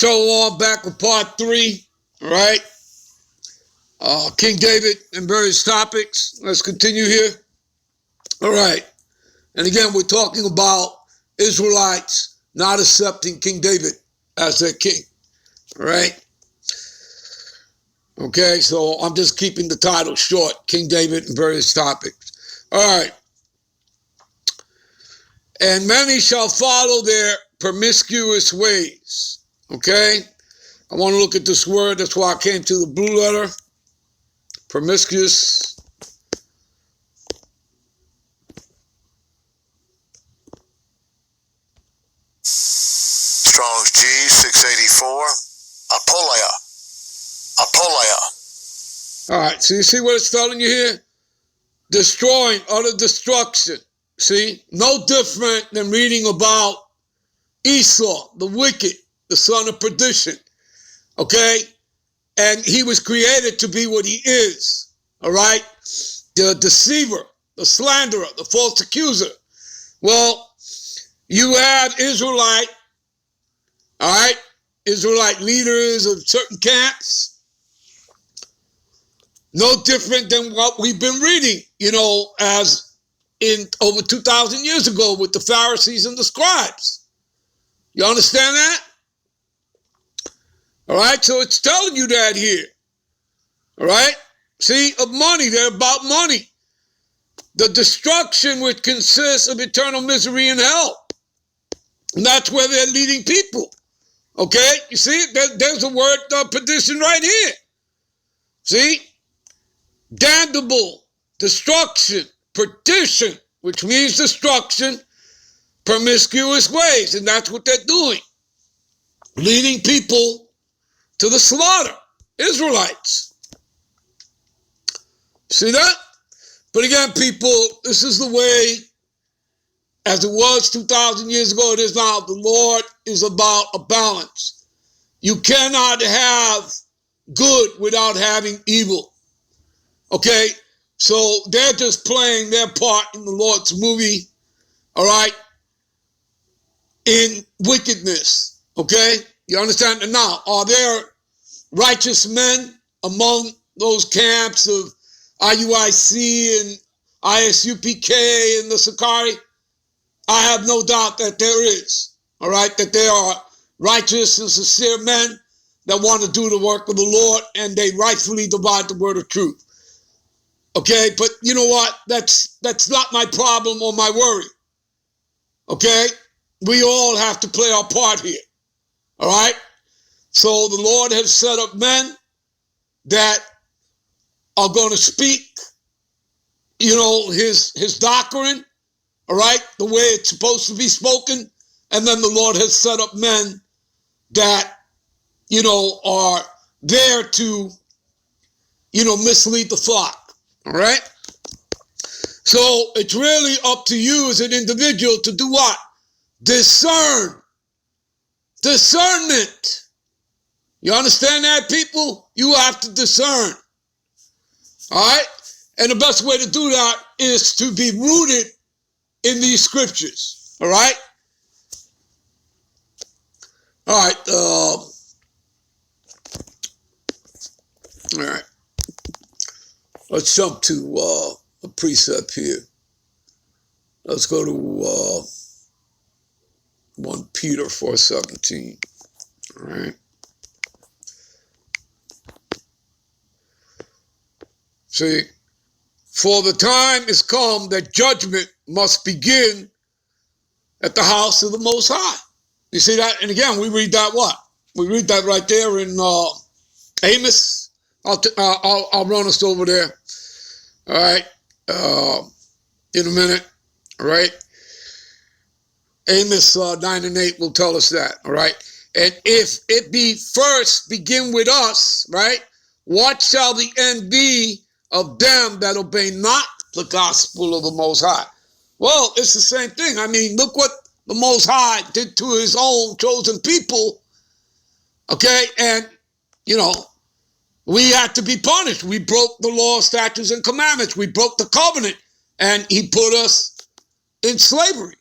Shalom, back with part 3, all right? King David and various topics. Let's continue here. All right. And again, we're talking about Israelites not accepting King David as their king, all right? Okay, so I'm just keeping the title short, King David and various topics. All right. And many shall follow their promiscuous ways. Okay? I want to look at this word. That's why I came to the blue letter. Promiscuous. Strong's G, 684. Apoleia. All right, so you see what it's telling you here? Destroying, utter destruction. See? No different than reading about Esau, the wicked, the son of perdition. Okay? And he was created to be what he is. All right? The deceiver, the slanderer, the false accuser. Well, you have Israelite, all right? Israelite leaders of certain camps. No different than what we've been reading, as in over 2,000 years ago with the Pharisees and the scribes. You understand that? All right, so it's telling you that here. All right? See, of money, they're about money. The destruction which consists of eternal misery and hell. And that's where they're leading people. Okay? You see, there's a word perdition right here. See? Damnable, destruction, perdition, which means destruction, promiscuous ways. And that's what they're doing. Leading people to the slaughter. Israelites. See that? But again, people, this is the way, as it was 2,000 years ago, it is now. The Lord is about a balance. You cannot have good without having evil. Okay? So they're just playing their part in the Lord's movie, all right, in wickedness. Okay? You understand? And now, are there righteous men among those camps of IUIC and ISUPK and the Sakari? I have no doubt that there is, all right, that there are righteous and sincere men that want to do the work of the Lord, and they rightfully divide the word of truth. Okay, but you know what? That's not my problem or my worry. Okay? We all have to play our part here. All right? So the Lord has set up men that are going to speak, his doctrine, all right, the way it's supposed to be spoken. And then the Lord has set up men that, are there to, mislead the flock. All right? So it's really up to you as an individual to do what? Discern. Discernment. You understand that, people? You have to discern. All right? And the best way to do that is to be rooted in these scriptures. All right? All right. All right. Let's jump to a precept here. Let's go to 1 Peter 4:17. All right. See, for the time is come that judgment must begin at the house of the Most High. You see that? And again, we read that what? We read that right there in Amos. I'll run us over there. All right. In a minute. All right. Amos 9 and 8 will tell us that. All right. And if it be first begin with us, right? What shall the end be of them that obey not the gospel of the Most High? Well, it's the same thing. I mean, look what the Most High did to his own chosen people. Okay. And, we had to be punished. We broke the law, statutes, and commandments. We broke the covenant, and he put us in slavery.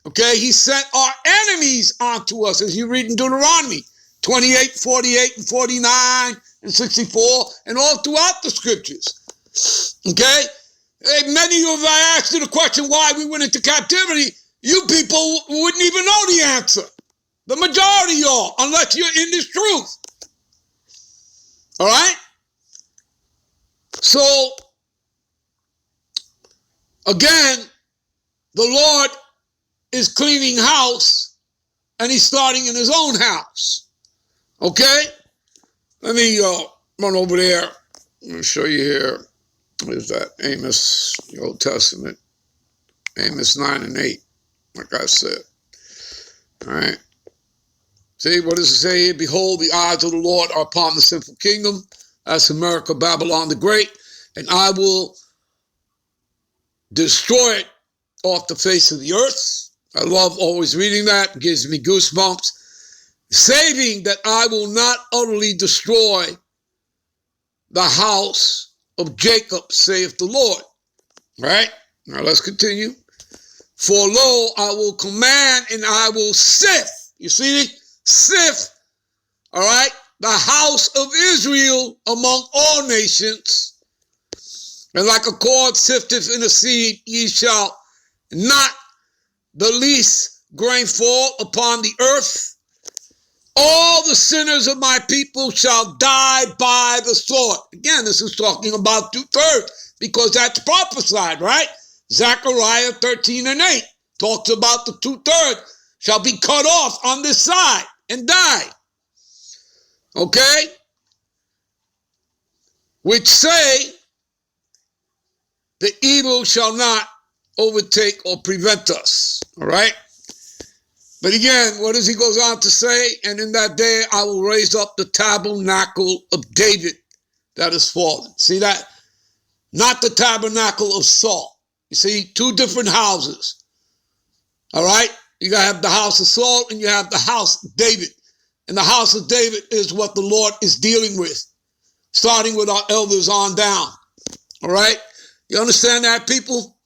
Okay, he sent our enemies onto us, as you read in Deuteronomy 28, 48, and 49, and 64, and all throughout the scriptures. Okay? Hey, many of you, if I asked you the question why we went into captivity, you people wouldn't even know the answer. The majority of y'all, unless you're in this truth. All right? So, again, the Lord is cleaning house, and he's starting in his own house. Okay? Let me run over there. I'm going to show you here. What is that? Amos, the Old Testament. Amos 9 and 8, like I said. All right? See, what does it say here? Behold, the eyes of the Lord are upon the sinful kingdom. That's America, Babylon the Great. And I will destroy it off the face of the earth. I love always reading that. It gives me goosebumps. Saving that I will not utterly destroy the house of Jacob, saith the Lord. Right? Now let's continue. For lo, I will command and I will sift. You see? Sift. All right? The house of Israel among all nations. And like a cord sifteth in a seed, ye shall not the least grain fall upon the earth. All the sinners of my people shall die by the sword. Again, this is talking about 2/3 because that's prophesied, right? Zechariah 13 and 8 talks about the 2/3 shall be cut off on this side and die. Okay? Which say, the evil shall not overtake or prevent us. All right? But again, what does he goes on to say? And in that day I will raise up the tabernacle of David that is fallen. See that? Not the tabernacle of Saul. You see, two different houses. All right? You got to have the house of Saul and you have the house of David. And the house of David is what the Lord is dealing with, starting with our elders on down. All right? You understand that, people?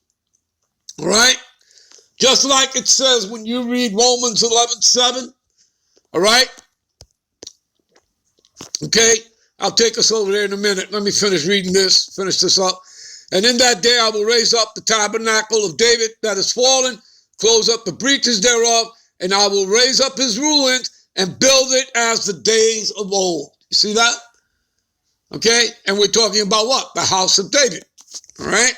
All right? Just like it says when you read Romans 11:7. All right? Okay? I'll take us over there in a minute. Let me finish reading this, finish this up. And in that day I will raise up the tabernacle of David that is fallen, close up the breaches thereof, and I will raise up his ruins and build it as the days of old. You see that? Okay? And we're talking about what? The house of David. All right?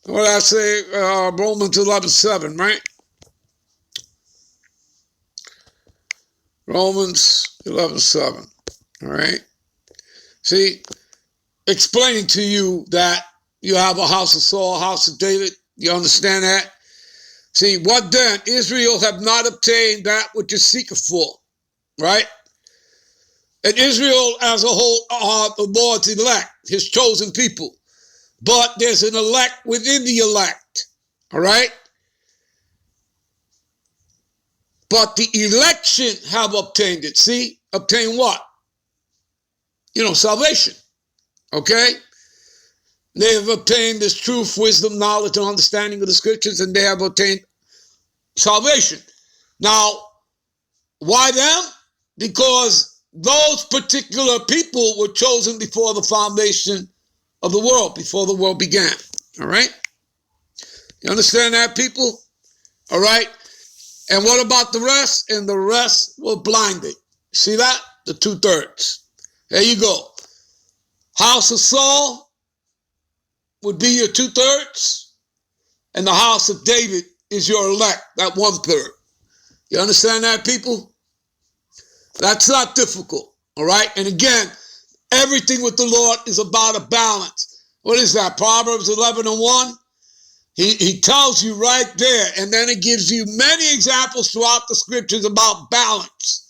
What did I say? Romans 11:7, right? Romans 11:7. All right? See, explaining to you that you have a house of Saul, a house of David. You understand that? See, what then? Israel have not obtained that which is seeketh for, right? And Israel as a whole are the Lord's elect, his chosen people. But there's an elect within the elect, all right? But the election have obtained it. See, obtain what? Salvation, okay? They have obtained this truth, wisdom, knowledge, and understanding of the scriptures, and they have obtained salvation. Now, why them? Because those particular people were chosen before the foundation of the world, before the world began. All right? You understand that, people? All right? And what about the rest? And the rest were blinded. See that? The 2/3. There you go. House of Saul would be your 2/3, and the house of David is your elect, that 1/3. You understand that, people? That's not difficult, all right? And again, everything with the Lord is about a balance. What is that? Proverbs 11:1. He tells you right there, and then it gives you many examples throughout the scriptures about balance.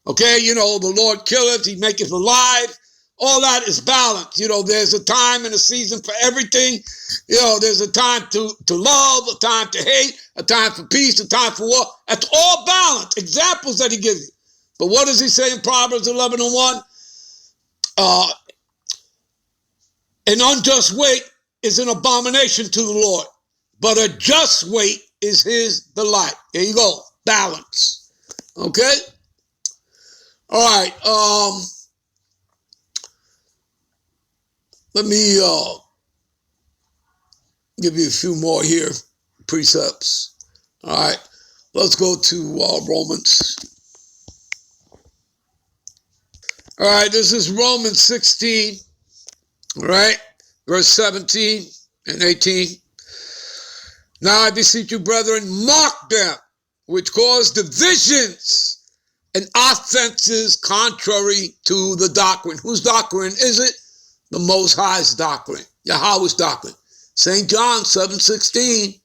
Okay, the Lord killeth, he maketh alive. All that is balance. There's a time and a season for everything. There's a time to love, a time to hate, a time for peace, a time for war. That's all balance. Examples that he gives you. But what does he say in Proverbs 11:1? An unjust weight is an abomination to the Lord, but a just weight is his delight. There you go. Balance. Okay? All right. Let me give you a few more here, precepts. All right. Let's go to Romans. All right. This is Romans 16. All right. Verse 17 and 18. Now I beseech you, brethren, mark them which cause divisions and offenses contrary to the doctrine. Whose doctrine is it? The Most High's doctrine, Yahweh's doctrine. St. John 7:16,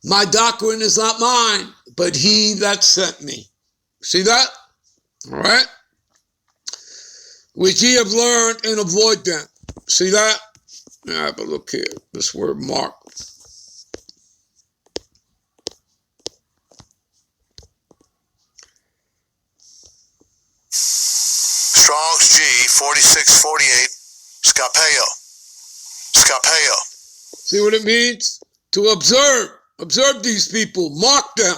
my doctrine is not mine, but he that sent me. See that? All right? Which ye have learned and avoid them. See that? Now have a look here. This word mark. Strong's G 4648. Scapeo. Scapeo. See what it means? To observe. Observe these people. Mark them.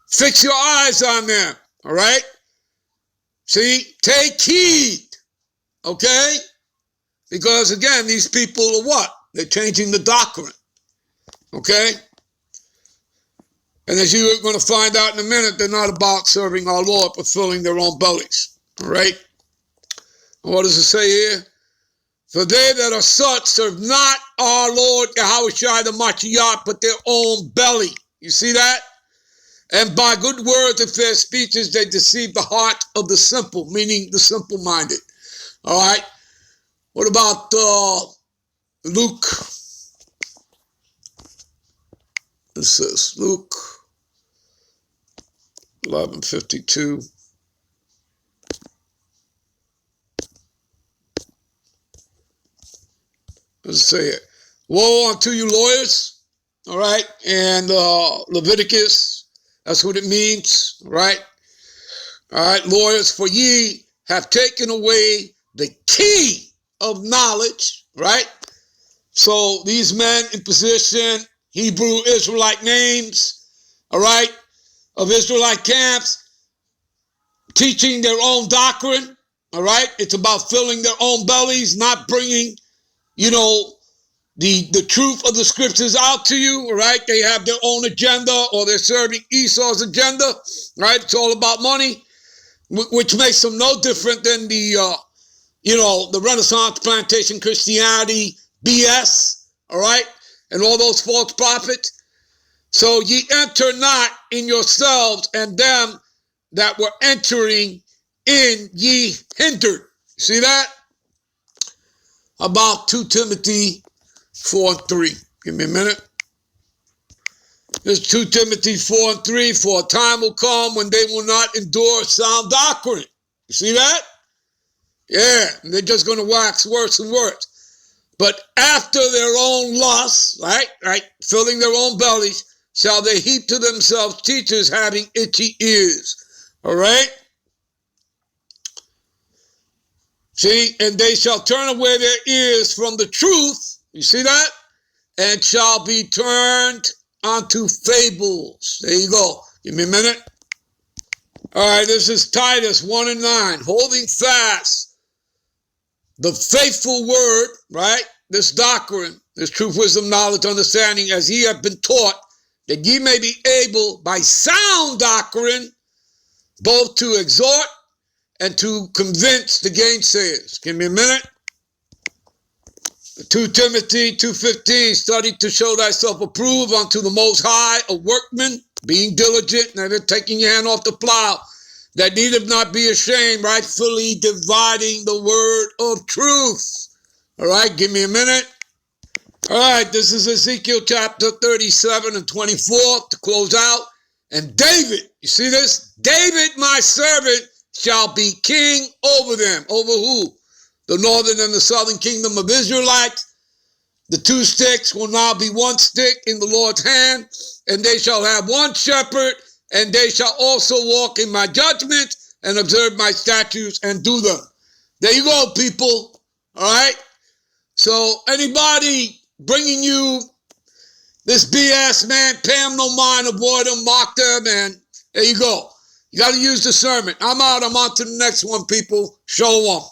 Fix your eyes on them. All right? See? Take heed. Okay? Because again, these people are what? They're changing the doctrine. Okay? And as you're going to find out in a minute, they're not about serving our Lord, but filling their own bellies. All right? And what does it say here? For they that are such serve not our Lord Yahushua the Mashiach, but their own belly. You see that? And by good words and fair speeches, they deceive the heart of the simple, meaning the simple-minded. All right? What about Luke? This is Luke 11:52. Let's say it. Woe unto you lawyers, all right, and Leviticus, that's what it means, right? All right, lawyers, for ye have taken away the key of knowledge, right? So these men in position, Hebrew Israelite names, all right, of Israelite camps, teaching their own doctrine, all right? It's about filling their own bellies, not bringing, the truth of the scriptures out to you, all right? They have their own agenda, or they're serving Esau's agenda, right? It's all about money, which makes them no different than the Renaissance plantation Christianity BS, all right? And all those false prophets. So ye enter not in yourselves, and them that were entering in ye hindered. See that? About 2 Timothy 4:3. Give me a minute. There's 2 Timothy 4:3. For a time will come when they will not endure sound doctrine. You see that? Yeah, they're just going to wax worse and worse. But after their own lusts, right, filling their own bellies, shall they heap to themselves teachers having itchy ears. All right? See, and they shall turn away their ears from the truth. You see that? And shall be turned unto fables. There you go. Give me a minute. All right, this is Titus 1:9. Holding fast the faithful word, right? This doctrine, this truth, wisdom, knowledge, understanding, as ye have been taught, that ye may be able by sound doctrine both to exhort and to convince the gainsayers. Give me a minute. 2 Timothy 2:15, study to show thyself approved unto the Most High, a workman, being diligent, never taking your hand off the plow, that needeth not be ashamed, rightfully dividing the word of truth. All right, give me a minute. All right, this is Ezekiel chapter 37 and 24 to close out. And David, you see this? David, my servant, shall be king over them. Over who? The northern and the southern kingdom of Israelites. The 2 sticks will now be 1 stick in the Lord's hand, and they shall have 1 shepherd, and they shall also walk in my judgments and observe my statutes and do them. There you go, people. All right? So anybody bringing you this BS, man, pay them no mind, avoid them, mock them, and there you go. You got to use discernment. I'm out. I'm on to the next one, people. Shalom.